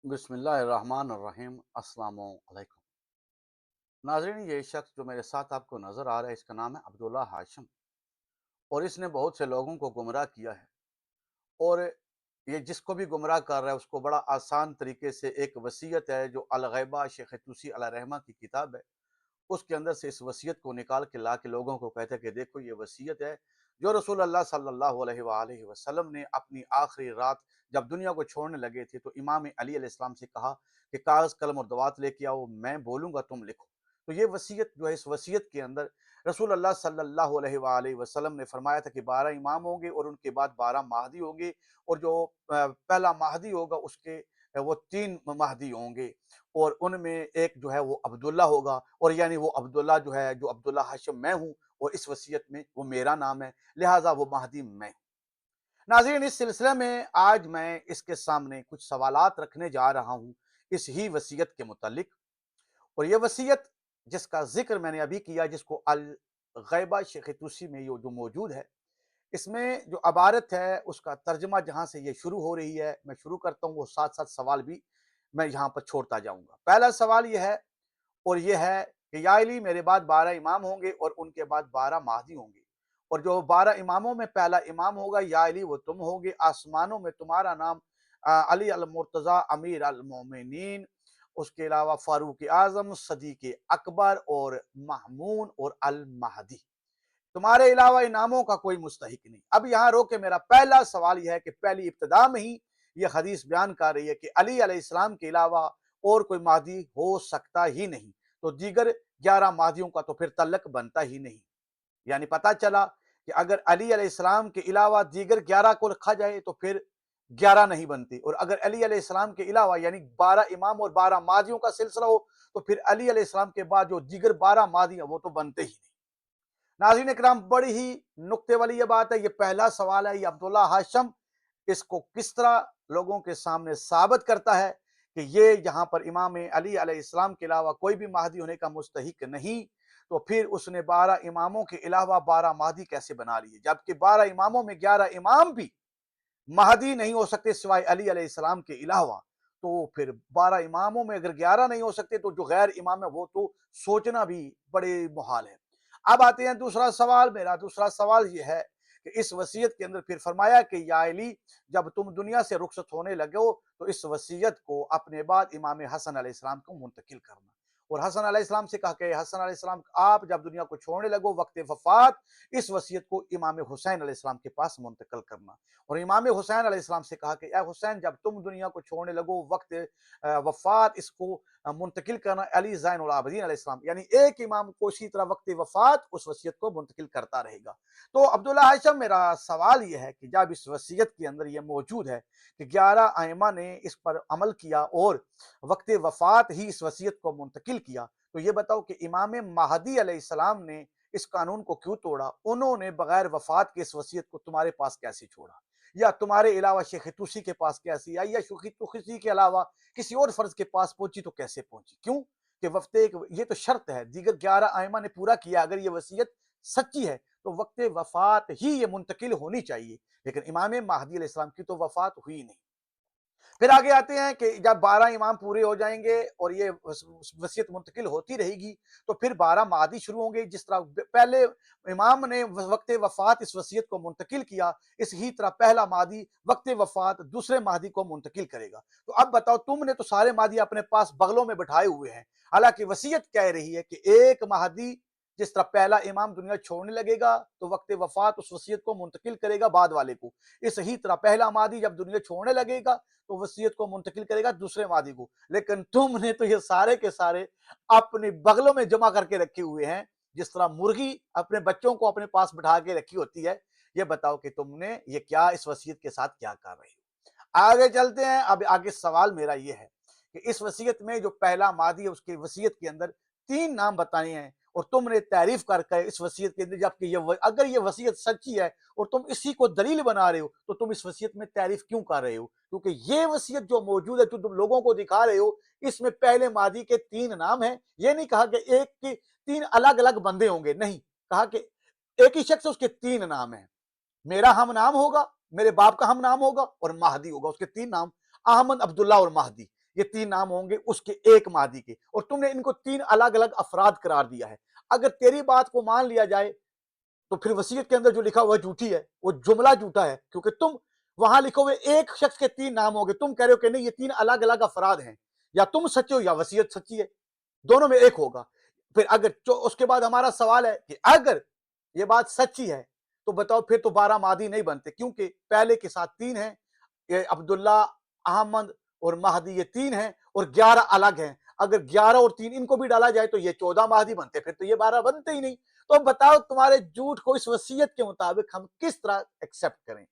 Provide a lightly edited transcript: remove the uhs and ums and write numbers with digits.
बिस्मिल्लाहिर्रहमानिर्रहीम। अस्सलामु अलैकुम। नाज़रीन, ये शख्स जो मेरे साथ आपको नज़र आ रहा है, इसका नाम है अब्दुल्ला हाशिम, और इसने बहुत से लोगों को गुमराह किया है। और ये जिसको भी गुमराह कर रहा है उसको बड़ा आसान तरीके से एक वसीयत है जो अल-गैबा शेख तूसी अलैहिर्रहमा की किताब है, उसके अंदर से इस वसीयत को निकाल के ला के लोगों को कहते हैं कि देखो ये वसीयत है जो रसूल अल्लाह सल्लल्लाहु अलैहि वसल्लम ने अपनी आखिरी रात जब दुनिया को छोड़ने लगे थे तो इमाम अली अलैहिस्सलाम से कहा कि कागज़ कलम और दवात लेके आओ, मैं बोलूँगा तुम लिखो। तो ये वसीयत जो है, इस वसीयत के अंदर रसूल अल्लाह सल्लल्लाहु अलैहि वसल्लम ने फरमाया था कि 12 इमाम होंगे और उनके बाद 12 महदी होंगे, और जो पहला महदी होगा उसके वो 3 महदी होंगे, और उनमें एक जो है वो अब्दुल्ला होगा, और यानी वो अब्दुल्ला जो है, जो अब्दुल्ला हाशिम मैं हूँ, और इस वसीयत में वो मेरा नाम है, लिहाजा वो महदी मैं हूँ। नाज़रीन, इस सिलसिले में आज मैं इसके सामने कुछ सवालात रखने जा रहा हूँ इस ही वसीयत के मुतालिक। और ये वसीयत जिसका ज़िक्र मैंने अभी किया, जिसको अल गैबा शेख तुसी में ये जो मौजूद है, इसमें जो अबारत है उसका तर्जुमा जहाँ से ये शुरू हो रही है, मैं शुरू करता हूँ, वो साथ-साथ सवाल भी मैं यहाँ पर छोड़ता जाऊँगा। पहला सवाल ये है, और ये है कि या अली, मेरे बाद 12 इमाम होंगे और उनके बाद 12 महदी होंगे, और जो 12 इमामों में पहला इमाम होगा या अली वो तुम होगे, आसमानों में तुम्हारा नाम अली अल मुर्तज़ा अमीर अल मोमिनीन, उसके अलावा फारूक आज़म, सदीक अकबर और महमून और अल महदी, तुम्हारे अलावा इनामों का कोई मुस्तहिक नहीं। अब यहाँ रोके, मेरा पहला सवाल यह है कि पहली इब्तिदा में ही यह हदीस बयान कर रही है कि अली अलैहिस्सलाम के अलावा और कोई महदी हो सकता ही नहीं, तो दीगर 11 महदियों का तो फिर तल्लक बनता ही नहीं। यानी पता चला कि अगर अली अलैहिस्सलाम के अलावा दीगर 11 को रखा जाए तो फिर 11 नहीं बनती, और अगर अली अलैहिस्सलाम के अलावा यानी 12 इमाम और 12 महदियों का सिलसिला हो तो फिर अली अलैहिस्सलाम के बाद जो दीगर 12 महदी हैं वो तो बनते ही नहीं। नाज़रीन इकराम, बड़ी ही नुक्ते वाली ये बात है। ये पहला सवाल है, ये अब्दुल्ला हाशिम इसको किस तरह लोगों के सामने साबित करता है कि ये यहाँ पर इमाम अली अलैहिस्सलाम के अलावा कोई भी महदी होने का मुस्तहिक नहीं, तो फिर उसने 12 इमामों के अलावा 12 महदी कैसे बना लिए, जबकि 12 इमामों में 11 इमाम भी महदी नहीं हो सकते सिवाय अली अलैहिस्सलाम के अलावा। तो फिर 12 इमामों में अगर 11 नहीं हो सकते तो जो गैर इमाम है वो तो सोचना भी बड़े मुहाल है। अब आते हैं दूसरा सवाल। मेरा दूसरा सवाल ये है कि इस वसीयत के अंदर फिर फरमाया कि या अली, जब तुम दुनिया से रुखसत होने लगे हो तो इस वसीयत को अपने बाद इमाम हसन अलैहिस्सलाम को मुंतकिल करना, और हसन अलैहिस्सलाम से कहा कि हसन अलैहिस्सलाम, आप जब दुनिया को छोड़ने लगो वक्त वफात, इस वसीयत को इमाम हुसैन अलैहिस्सलाम के पास मुंतकिल करना। और इमाम हुसैन अलैहिस्सलाम से कहा कि ए हुसैन, जब तुम दुनिया को छोड़ने लगो वक्त वफात, इसको मुंतकिल करना अली ज़ैनुल आबिदीन अलैहिस्सलाम, यानी एक इमाम को इसी तरह वक्त वफात उस वसीयत को मुंतकिल करता रहेगा। तो अब्दुल्ला हाशिम, मेरा सवाल यह है कि जब इस वसीयत के अंदर यह मौजूद है कि 11 आइमा ने इस पर अमल किया और वक्त वफात ही इस वसीयत को मुंतकिल किया, तो ये बताओ कि इमाम महदी अलैहिस्सलाम ने इस कानून को क्यों तोड़ा? उन्होंने बगैर वफात के इस वसीयत को तुम्हारे पास कैसे छोड़ा, या तुम्हारे अलावा शेख तुसी के पास कैसे आई, या शेख तुसी के अलावा किसी और फर्ज के पास पहुंची तो कैसे पहुंची? क्यों कि वक्त एक ये तो शर्त है, दीगर 11 आइमा ने पूरा किया, अगर ये वसीयत सच्ची है तो वक्त वफात ही ये मुंतकिल होनी चाहिए, लेकिन इमाम महदी अलैहिस्सलाम की तो वफात हुई नहीं। फिर आगे आते हैं कि जब 12 इमाम पूरे हो जाएंगे और ये वसीयत मुंतकिल होती रहेगी तो फिर 12 मादी शुरू होंगे। जिस तरह पहले इमाम ने वक्त वफात इस वसीयत को मुंतकिल किया, इस ही तरह पहला मादी वक्त वफात दूसरे मादी को मुंतकिल करेगा। तो अब बताओ, तुमने तो सारे मादी अपने पास बगलों में बिठाए हुए हैं, हालांकि वसीयत कह रही है कि एक मादी जिस तरह पहला इमाम दुनिया छोड़ने लगेगा तो वक्त वफात उस वसीयत को मुंतकिल करेगा बाद वाले को, इस ही तरह पहला मादी जब दुनिया छोड़ने लगेगा तो वसीयत को मुंतकिल करेगा दूसरे वादी को। लेकिन तुमने तो ये सारे के सारे अपने बगलों में जमा करके रखे हुए हैं, जिस तरह मुर्गी अपने बच्चों को अपने पास बिठा के रखी होती है। ये बताओ कि तुमने ये क्या इस वसीयत के साथ क्या कर रहे हो? आगे चलते हैं। अब आगे सवाल मेरा ये है कि इस वसीयत में जो पहला मादी है उसकी वसीयत के अंदर 3 नाम बताए हैं, और तुमने तारीफ करके इस वसीयत के अंदर, जबकि अगर ये वसीयत सच्ची है और तुम इसी को दलील बना रहे हो तो तुम इस वसीयत में तारीफ क्यों कर रहे हो? क्योंकि ये वसीयत जो मौजूद है, जो तुम लोगों को दिखा रहे हो, इसमें पहले मादी के 3 नाम हैं। ये नहीं कहा कि एक के 3 अलग अलग बंदे होंगे, नहीं, कहा कि एक ही शख्स उसके 3 नाम हैं। मेरा हम नाम होगा, मेरे बाप का हम नाम होगा और महदी होगा, उसके 3 नाम, अहमद, अब्दुल्ला और महदी। یہ 3 नाम होंगे उसके एक मादी के, और तुमने इनको 3 अलग अलग अफराद करार दिया है। अगर तेरी बात को मान लिया जाए तो फिर वसीयत के अंदर जो लिखा हुआ है झूठी है, वो जुमला झूठा है, क्योंकि तुम वहां लिखे हुए एक शख्स के 3 नाम होंगे, तुम कह रहे हो कि नहीं ये 3 अलग अलग अफराद हैं, या तुम सच्चे हो या वसीयत सच्ची है, दोनों में एक होगा। फिर अगर उसके बाद हमारा सवाल है कि अगर ये बात सच्ची है तो बताओ फिर तो 12 मादी नहीं बनते, क्योंकि पहले के साथ 3 हैं, ये अब्दुल्ला, अहमद और महदी, ये 3 हैं और 11 अलग हैं। अगर 11 और 3 इनको भी डाला जाए तो ये 14 महदी बनते, फिर तो ये 12 बनते ही नहीं। तो अब बताओ तुम्हारे झूठ को इस वसीयत के मुताबिक हम किस तरह एक्सेप्ट करें।